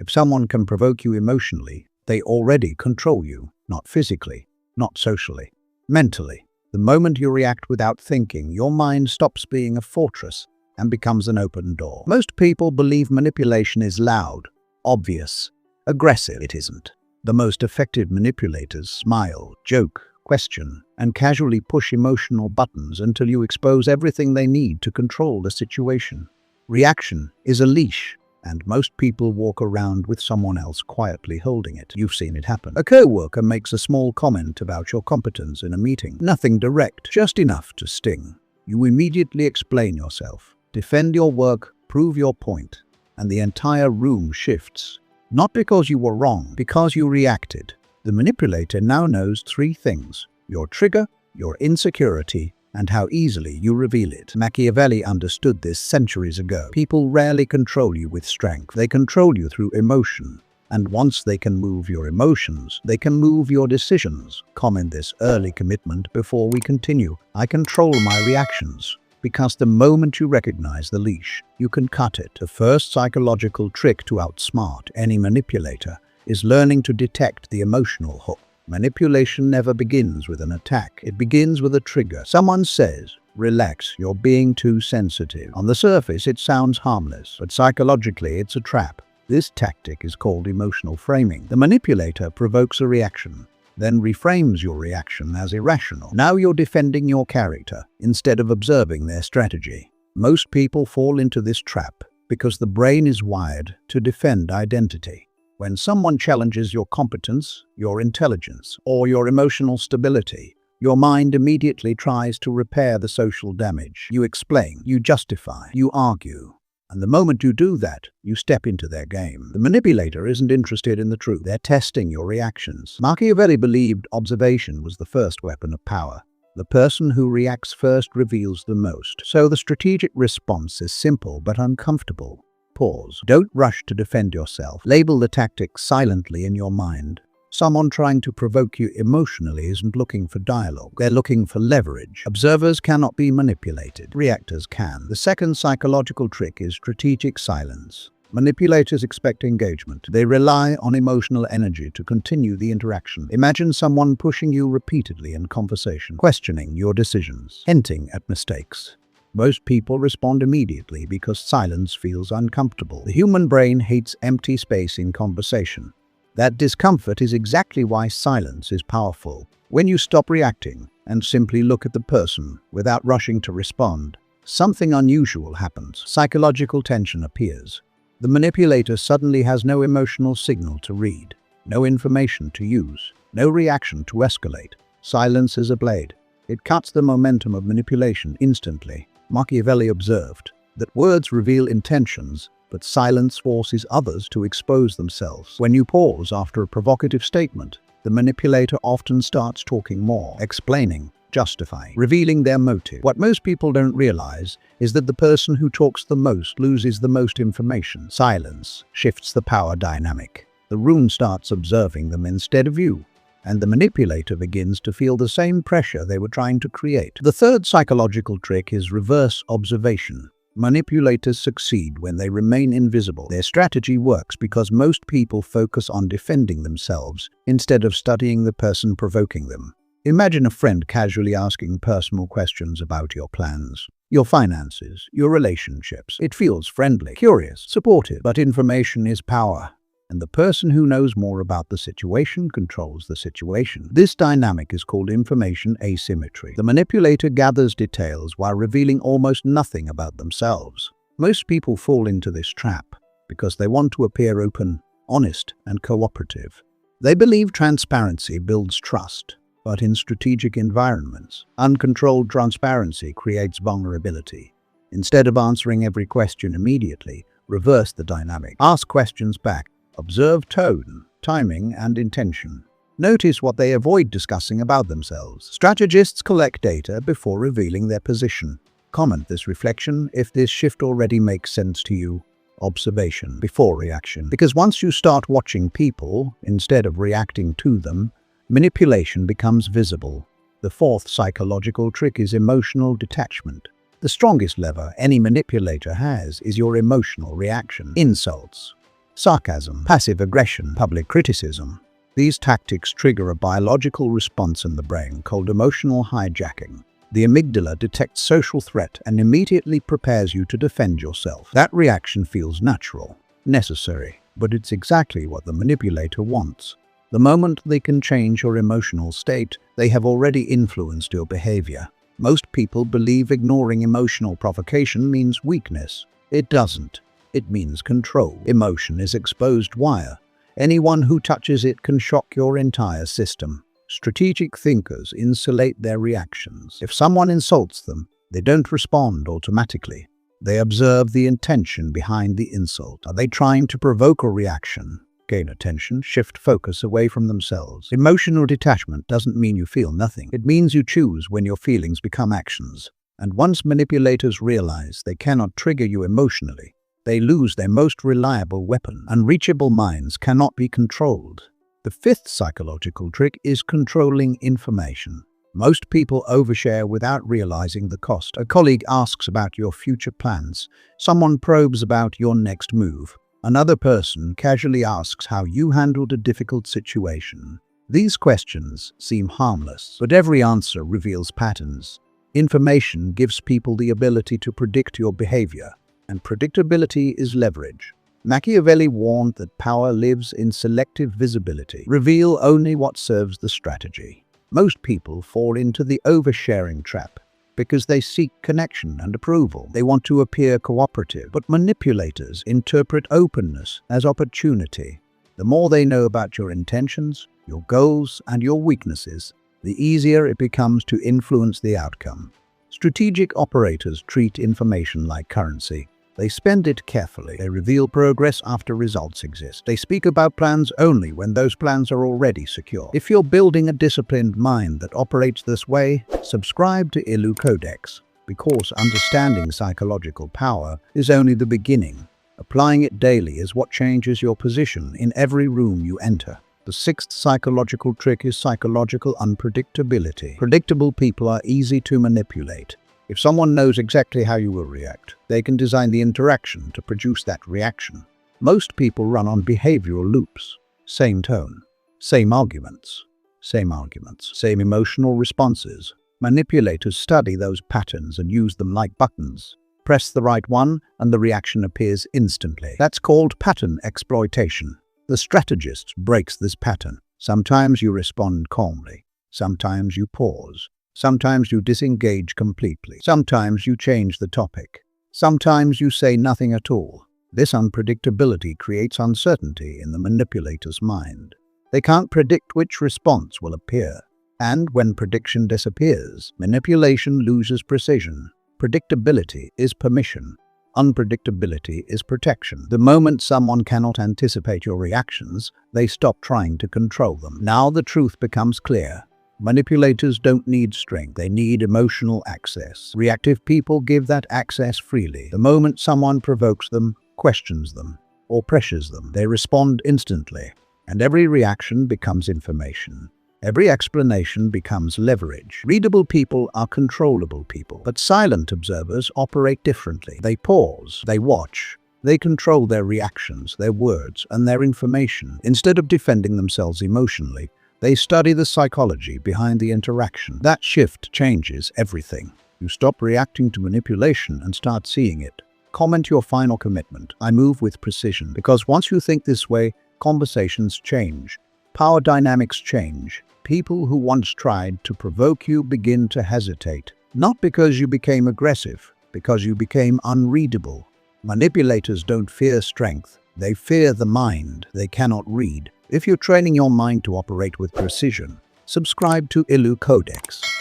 If someone can provoke you emotionally, they already control you, not physically, not socially, mentally. The moment you react without thinking, your mind stops being a fortress and becomes an open door. Most people believe manipulation is loud, obvious, aggressive. It isn't. The most effective manipulators smile, joke, question, and casually push emotional buttons until you expose everything they need to control the situation. Reaction is a leash, and most people walk around with someone else quietly holding it. You've seen it happen. A co-worker makes a small comment about your competence in a meeting. Nothing direct, just enough to sting. You immediately explain yourself, defend your work, prove your point, and the entire room shifts. Not because you were wrong, because you reacted. The manipulator now knows three things: your trigger, your insecurity, and how easily you reveal it. Machiavelli understood this centuries ago. People rarely control you with strength. They control you through emotion. And once they can move your emotions, they can move your decisions. Comment this early commitment before we continue. I control my reactions. Because the moment you recognize the leash, you can cut it. The first psychological trick to outsmart any manipulator is learning to detect the emotional hook. Manipulation never begins with an attack. It begins with a trigger. Someone says, "Relax, you're being too sensitive." On the surface, it sounds harmless, but psychologically, it's a trap. This tactic is called emotional framing. The manipulator provokes a reaction, then reframes your reaction as irrational. Now you're defending your character instead of observing their strategy. Most people fall into this trap because the brain is wired to defend identity. When someone challenges your competence, your intelligence, or your emotional stability, your mind immediately tries to repair the social damage. You explain, you justify, you argue. And the moment you do that, you step into their game. The manipulator isn't interested in the truth. They're testing your reactions. Machiavelli believed observation was the first weapon of power. The person who reacts first reveals the most. So the strategic response is simple but uncomfortable. Pause. Don't rush to defend yourself. Label the tactics silently in your mind. Someone trying to provoke you emotionally isn't looking for dialogue. They're looking for leverage. Observers cannot be manipulated. Reactors can. The second psychological trick is strategic silence. Manipulators expect engagement. They rely on emotional energy to continue the interaction. Imagine someone pushing you repeatedly in conversation, questioning your decisions, hinting at mistakes. Most people respond immediately because silence feels uncomfortable. The human brain hates empty space in conversation. That discomfort is exactly why silence is powerful. When you stop reacting and simply look at the person without rushing to respond, something unusual happens. Psychological tension appears. The manipulator suddenly has no emotional signal to read, no information to use, no reaction to escalate. Silence is a blade. It cuts the momentum of manipulation instantly. Machiavelli observed that words reveal intentions, but silence forces others to expose themselves. When you pause after a provocative statement, the manipulator often starts talking more, explaining, justifying, revealing their motive. What most people don't realize is that the person who talks the most loses the most information. Silence shifts the power dynamic. The room starts observing them instead of you, and the manipulator begins to feel the same pressure they were trying to create. The third psychological trick is reverse observation. Manipulators succeed when they remain invisible. Their strategy works because most people focus on defending themselves instead of studying the person provoking them. Imagine a friend casually asking personal questions about your plans, your finances, your relationships. It feels friendly, curious, supportive, but information is power. And the person who knows more about the situation controls the situation. This dynamic is called information asymmetry. The manipulator gathers details while revealing almost nothing about themselves. Most people fall into this trap because they want to appear open, honest, and cooperative. They believe transparency builds trust, but in strategic environments, uncontrolled transparency creates vulnerability. Instead of answering every question immediately, reverse the dynamic. Ask questions back. Observe tone, timing, and intention. Notice what they avoid discussing about themselves. Strategists collect data before revealing their position. Comment this reflection if this shift already makes sense to you. Observation before reaction. Because once you start watching people instead of reacting to them, manipulation becomes visible. The fourth psychological trick is emotional detachment. The strongest lever any manipulator has is your emotional reaction. Insults, sarcasm, passive aggression, public criticism. These tactics trigger a biological response in the brain called emotional hijacking. The amygdala detects social threat and immediately prepares you to defend yourself. That reaction feels natural, necessary, but it's exactly what the manipulator wants. The moment they can change your emotional state, they have already influenced your behavior. Most people believe ignoring emotional provocation means weakness. It doesn't. It means control. Emotion is exposed wire. Anyone who touches it can shock your entire system. Strategic thinkers insulate their reactions. If someone insults them, they don't respond automatically. They observe the intention behind the insult. Are they trying to provoke a reaction? Gain attention, shift focus away from themselves. Emotional detachment doesn't mean you feel nothing. It means you choose when your feelings become actions. And once manipulators realize they cannot trigger you emotionally, they lose their most reliable weapon. Unreachable minds cannot be controlled. The fifth psychological trick is controlling information. Most people overshare without realizing the cost. A colleague asks about your future plans. Someone probes about your next move. Another person casually asks how you handled a difficult situation. These questions seem harmless, but every answer reveals patterns. Information gives people the ability to predict your behavior, and predictability is leverage. Machiavelli warned that power lives in selective visibility. Reveal only what serves the strategy. Most people fall into the oversharing trap because they seek connection and approval. They want to appear cooperative, but manipulators interpret openness as opportunity. The more they know about your intentions, your goals, and your weaknesses, the easier it becomes to influence the outcome. Strategic operators treat information like currency. They spend it carefully. They reveal progress after results exist. They speak about plans only when those plans are already secure. If you're building a disciplined mind that operates this way, subscribe to ILU Codex, because understanding psychological power is only the beginning. Applying it daily is what changes your position in every room you enter. The sixth psychological trick is psychological unpredictability. Predictable people are easy to manipulate. If someone knows exactly how you will react, they can design the interaction to produce that reaction. Most people run on behavioral loops. Same tone, same arguments, same emotional responses. Manipulators study those patterns and use them like buttons. Press the right one and the reaction appears instantly. That's called pattern exploitation. The strategist breaks this pattern. Sometimes you respond calmly. Sometimes you pause. Sometimes you disengage completely. Sometimes you change the topic. Sometimes you say nothing at all. This unpredictability creates uncertainty in the manipulator's mind. They can't predict which response will appear. And when prediction disappears, manipulation loses precision. Predictability is permission. Unpredictability is protection. The moment someone cannot anticipate your reactions, they stop trying to control them. Now the truth becomes clear. Manipulators don't need strength, they need emotional access. Reactive people give that access freely. The moment someone provokes them, questions them, or pressures them, they respond instantly. And every reaction becomes information. Every explanation becomes leverage. Readable people are controllable people, but silent observers operate differently. They pause, they watch, they control their reactions, their words, and their information. Instead of defending themselves emotionally, they study the psychology behind the interaction. That shift changes everything. You stop reacting to manipulation and start seeing it. Comment your final commitment. I move with precision, because once you think this way, conversations change. Power dynamics change. People who once tried to provoke you begin to hesitate. Not because you became aggressive, because you became unreadable. Manipulators don't fear strength. They fear the mind they cannot read. If you're training your mind to operate with precision, subscribe to ILU Codex.